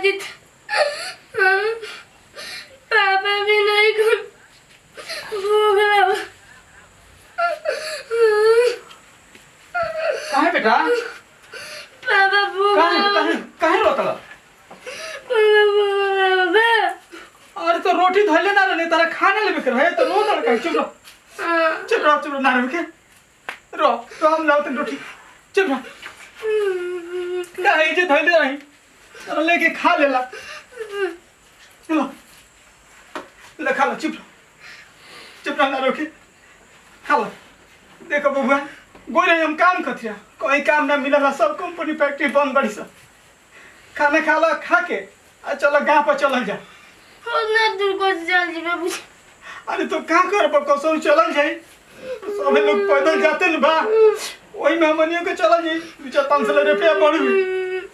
आदित पापा भी नहीं खुद भूख लगा। काहे बेटा पापा भूख काहे काहे रोता अरे तो रोटी धोले ना रे तारा खाना लेबे कर है तो रो ना काहे चुप रहो ना रे के रो तो हम लाओ तन रोटी चुप रहो काहे जे धोले नहीं तो लेके खा लेला लो ले खा लो चुप रहो ना रोके खा लो देखो बबुआ गोरे हम काम कथिया कोई काम ना मिलला सब कंपनी फैक्ट्री बंद बड़ी सब खाना खा लो खा के आ चलो गांव पर चल जा ना दूर को चल जी बाबू। अरे तो का कर कसौ चल जाई सब लोग पैदल जाते न बा ओही में हमनियो के चल जाई 2-500 रुपया बढ़ी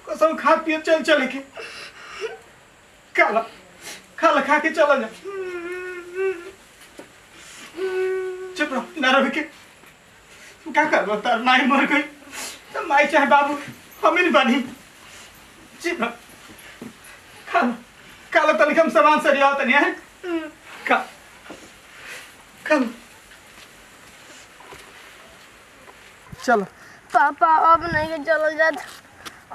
कसौ खा पिए चल के खा लो खा के चल जा चुप रहो ना रहो के क्या कर तार माई मर गई तो माई चाहे बाबू हम ही बनी चुप रहो खा लो तनिक हम सामान सरिया तनी है खा लो चलो पापा अब नहीं के चल जात।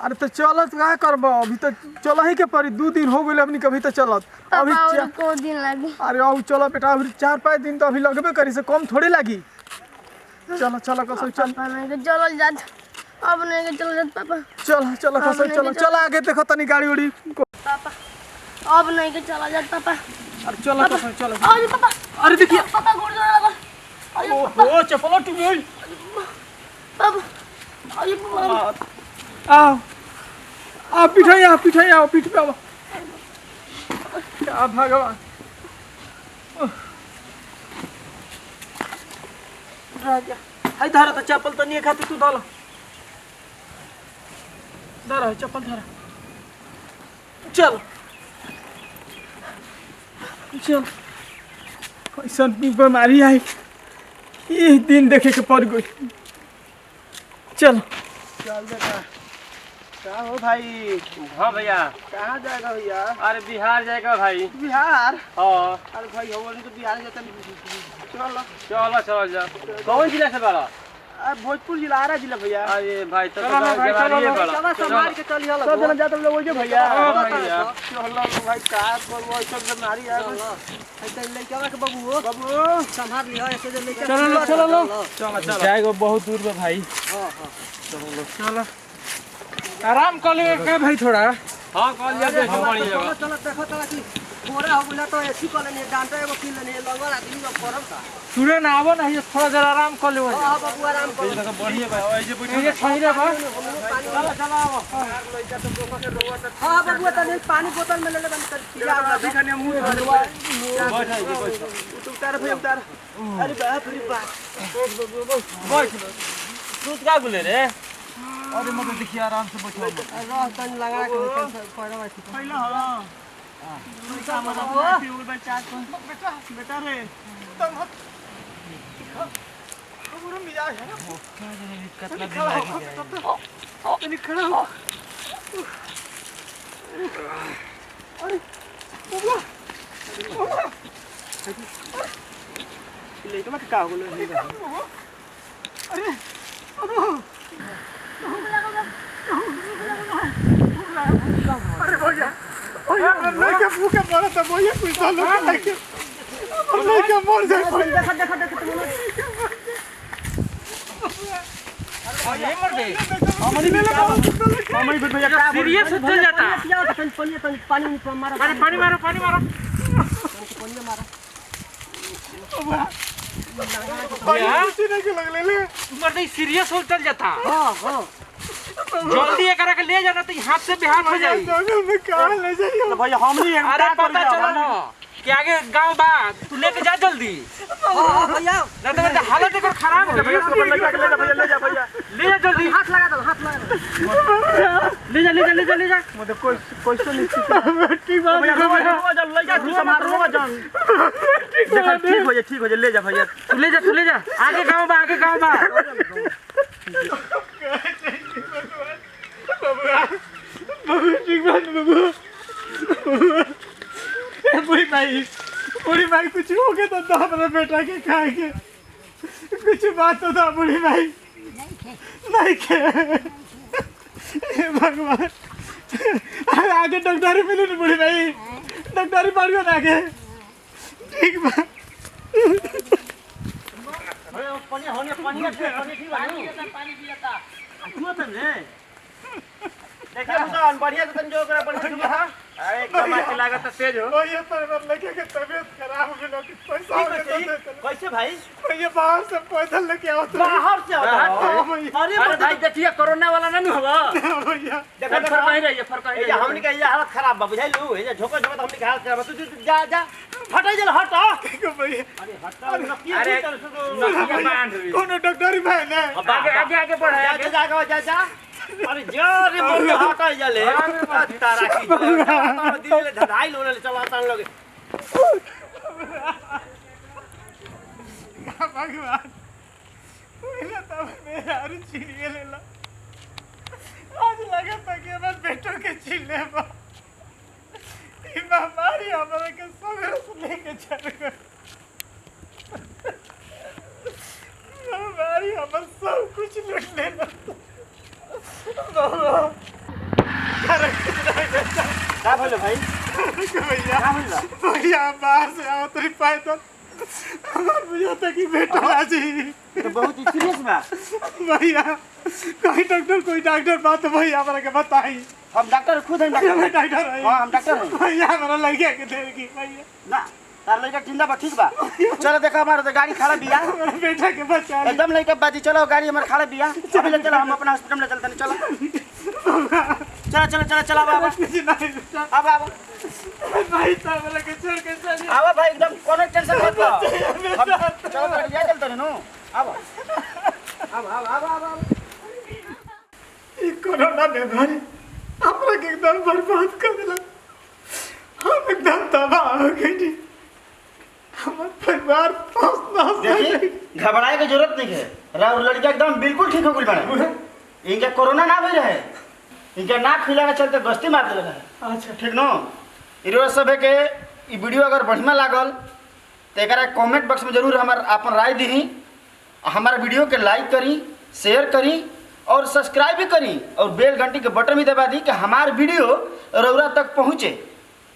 अरे तो चलत का करब अभी तो चल ही के पड़ी 2 दिन हो गए अपनी कभी तो चलत अभी और को दिन लगी। अरे अब चलो बेटा अभी 4-5 दिन तो अभी लगबे करी से कम थोड़ी लगी चलो कसो चल पापा नहीं के चल जात अब नहीं के चल जात पापा। चलो कसो चलो आगे देखो तनी गाड़ी उड़ी पापा अब नहीं के चला जात पापा। अरे चलो कसो चलो अरे पापा अरे देखिए पापा गोड़ जोड़ा लगा। ओहो चप्पल टूट गई पापा अरे पापा आओ पिठाई पीठ पे आओ क्या भगवान राजा आई धरा तो चप्पल तो नहीं खाती तू धर चप्पल धरा चल कैसा बीमारी आई ये दिन देखे के पड़ गई चल बेटा क्या हो भाई। हाँ भैया कहाँ जाएगा भैया। अरे बिहार जाएगा भाई। बिहार हाँ अरे भाई हम तो बिहार जाते चलो जा कौन जिला से बड़ा भोजपुर जिला आरा जिला भैया। अरे भाई तो चलो संभाल के चलिए सब जना जाते लोग वही भैया चलो भाई का वो सब बीमारी आ ऐसे लेके के बाबू संभाल लियो ऐसे जे लेके चलो जाएगा बहुत दूर में भाई। चलो आराम कर ले का भाई थोड़ा। हाँ कॉल लिया देखो बढ़िया चलो देखो तो कि थोड़ा हो बोला तो ऐसी कॉल नहीं डांटा एगो किल नहीं लगल आदमी का करम का सूर्य ना आवो नहीं थोड़ा जरा आराम कर ले। हां बाबू आराम कर ले बढ़िया भाई ऐसे बैठो ये सही रे बा चलो आओ लइका तो बोका के रोवा त हां बाबू तने पानी बोतल में ले ले बंद कर पिया अभी खाने मुंह धरवा बैठ तू उतार भाई उतार। अरे बाप रे बाप बैठ दूध का बोले रे। अरे मत देखिए आराम से बैठो रह तन लगा के पैरवा थी पहले हां बेटा बेटा रे तब हमरो मिजाज है ना तनी खड़ा हो। अरे बाबा ले तो मत का हो गलो अरे अरे भैया लड़के भूखे मरा था भैया कुछ सालों का लड़के मर जाए ये मर गए हमारी में लगा हमारी भैया का सीरियस हो जाता पानी मारो पानी मारो पानी के लग ले मर नहीं सीरियस हो चल जाता। जल्दी एकरा के ले जाना तो हाथ से बेहाल हो जाई। जंगल में कहां ले जाइए भैया हमनी अरे पता चला ना कि आगे गांव बा तू लेके जा जल्दी। हां भैया ना तो हालत एकर खराब हो भैया गई। ले जा जल्दी हाथ लगा दो ले जा मतलब कोई तो नहीं ठीक बात भैया रोवा जा ले जा तू संभाल रोवा जा ठीक हो जा ले जा भैया तू ले जा आगे गांव बा बाबू ठीक बात बाबू बुढ़ी भाई कुछ हो गया तो हमारा बेटा के खाएंगे, कुछ बात तो था बुढ़ी भाई। नहीं के भगवान, आगे डॉक्टरी मिली नहीं बुढ़ी भाई, डॉक्टरी पड़ गया आगे। ठीक बा देखिए मुसान बढ़िया से तन जो करे बढ़िया हां अरे कमा के लागत तेज हो ओ ये पर लगे के तबीयत खराब हो गई, पैसा हो गया। कैसे भाई ये बाहर से पैदल लेके आओ बाहर से अरे भाई देखिए कोरोना वाला ना होगा भैया। देखो फर्क नहीं रही है, फर्क नहीं रही है। हमनी के ये हालत खराब बा बुझाइलू ये झोको झोको हमनी के हालत खराब तू जा जा हटाई जल हट भैया अरे हटा अरे नकिया बांध कोनो डॉक्टरी भाई ने आगे आगे बढ़ जा जा अरे जा रे मुंह हटाई जले तारा की दिल ले धड़ाई लोले चला तान लगे भगवान पहले तो मेरा अरे छीनिए लेला, आज लगा था कि हमारे बेटों के छीनने बा ये महामारी हमारे के सवेरे से लेके चल गए। महामारी हमारे सब कुछ लूट लेना। का भलो भाई भैया बाहर से आओ तेरी पैदल मुझे तक कि बेटा राजी तो बहुत सीरियस बा भैया, कोई डॉक्टर बात भैया हमारा के बताई। हम डॉक्टर खुद हैं डॉक्टर है। हां हम डॉक्टर हैं भैया हमारा लड़का के देगी भैया ना तार लड़का जिंदा बा ठीक बा चलो देखो हमारा तो गाड़ी खड़ा बिया हमारा बेटा के बच्चा एकदम लड़का बाजी चलो गाड़ी हमारा खड़ा बिया अभी ले चलो हम अपना हॉस्पिटल में चलते हैं चलो बाबा कुछ नहीं बेटा अब भाई तो हमारा के छोड़ के चल आवा भाई एकदम कोनो टेंशन मत लो चलो गाड़ी चलते हैं नो अब ये कोरोना बीमारी हमरा के एकदम बर्बाद कर दिला, हम एकदम तबाह हो गए। हमारा परिवार देखिए घबराए की जरूरत नहीं है, राहुल लड़का एकदम बिल्कुल ठीक हो गई बड़ा इनका कोरोना ना भई रहे, इनका नाक फैला के चलते गस्ती मार देले रहे। अच्छा ठीक नो इरो सब के ई वीडियो अगर बढ़िया लागल तो एकरा कमेंट बॉक्स में जरूर हमार अपन राय दी, हमारा वीडियो के लाइक करी, शेयर करी और सब्सक्राइब भी करी और बेल घंटी के बटन भी दबा दी कि हमार वीडियो रउरा तक पहुँचे।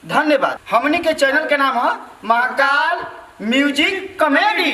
धन्यवाद। हमनी के चैनल के नाम है महाकाल म्यूजिक कॉमेडी।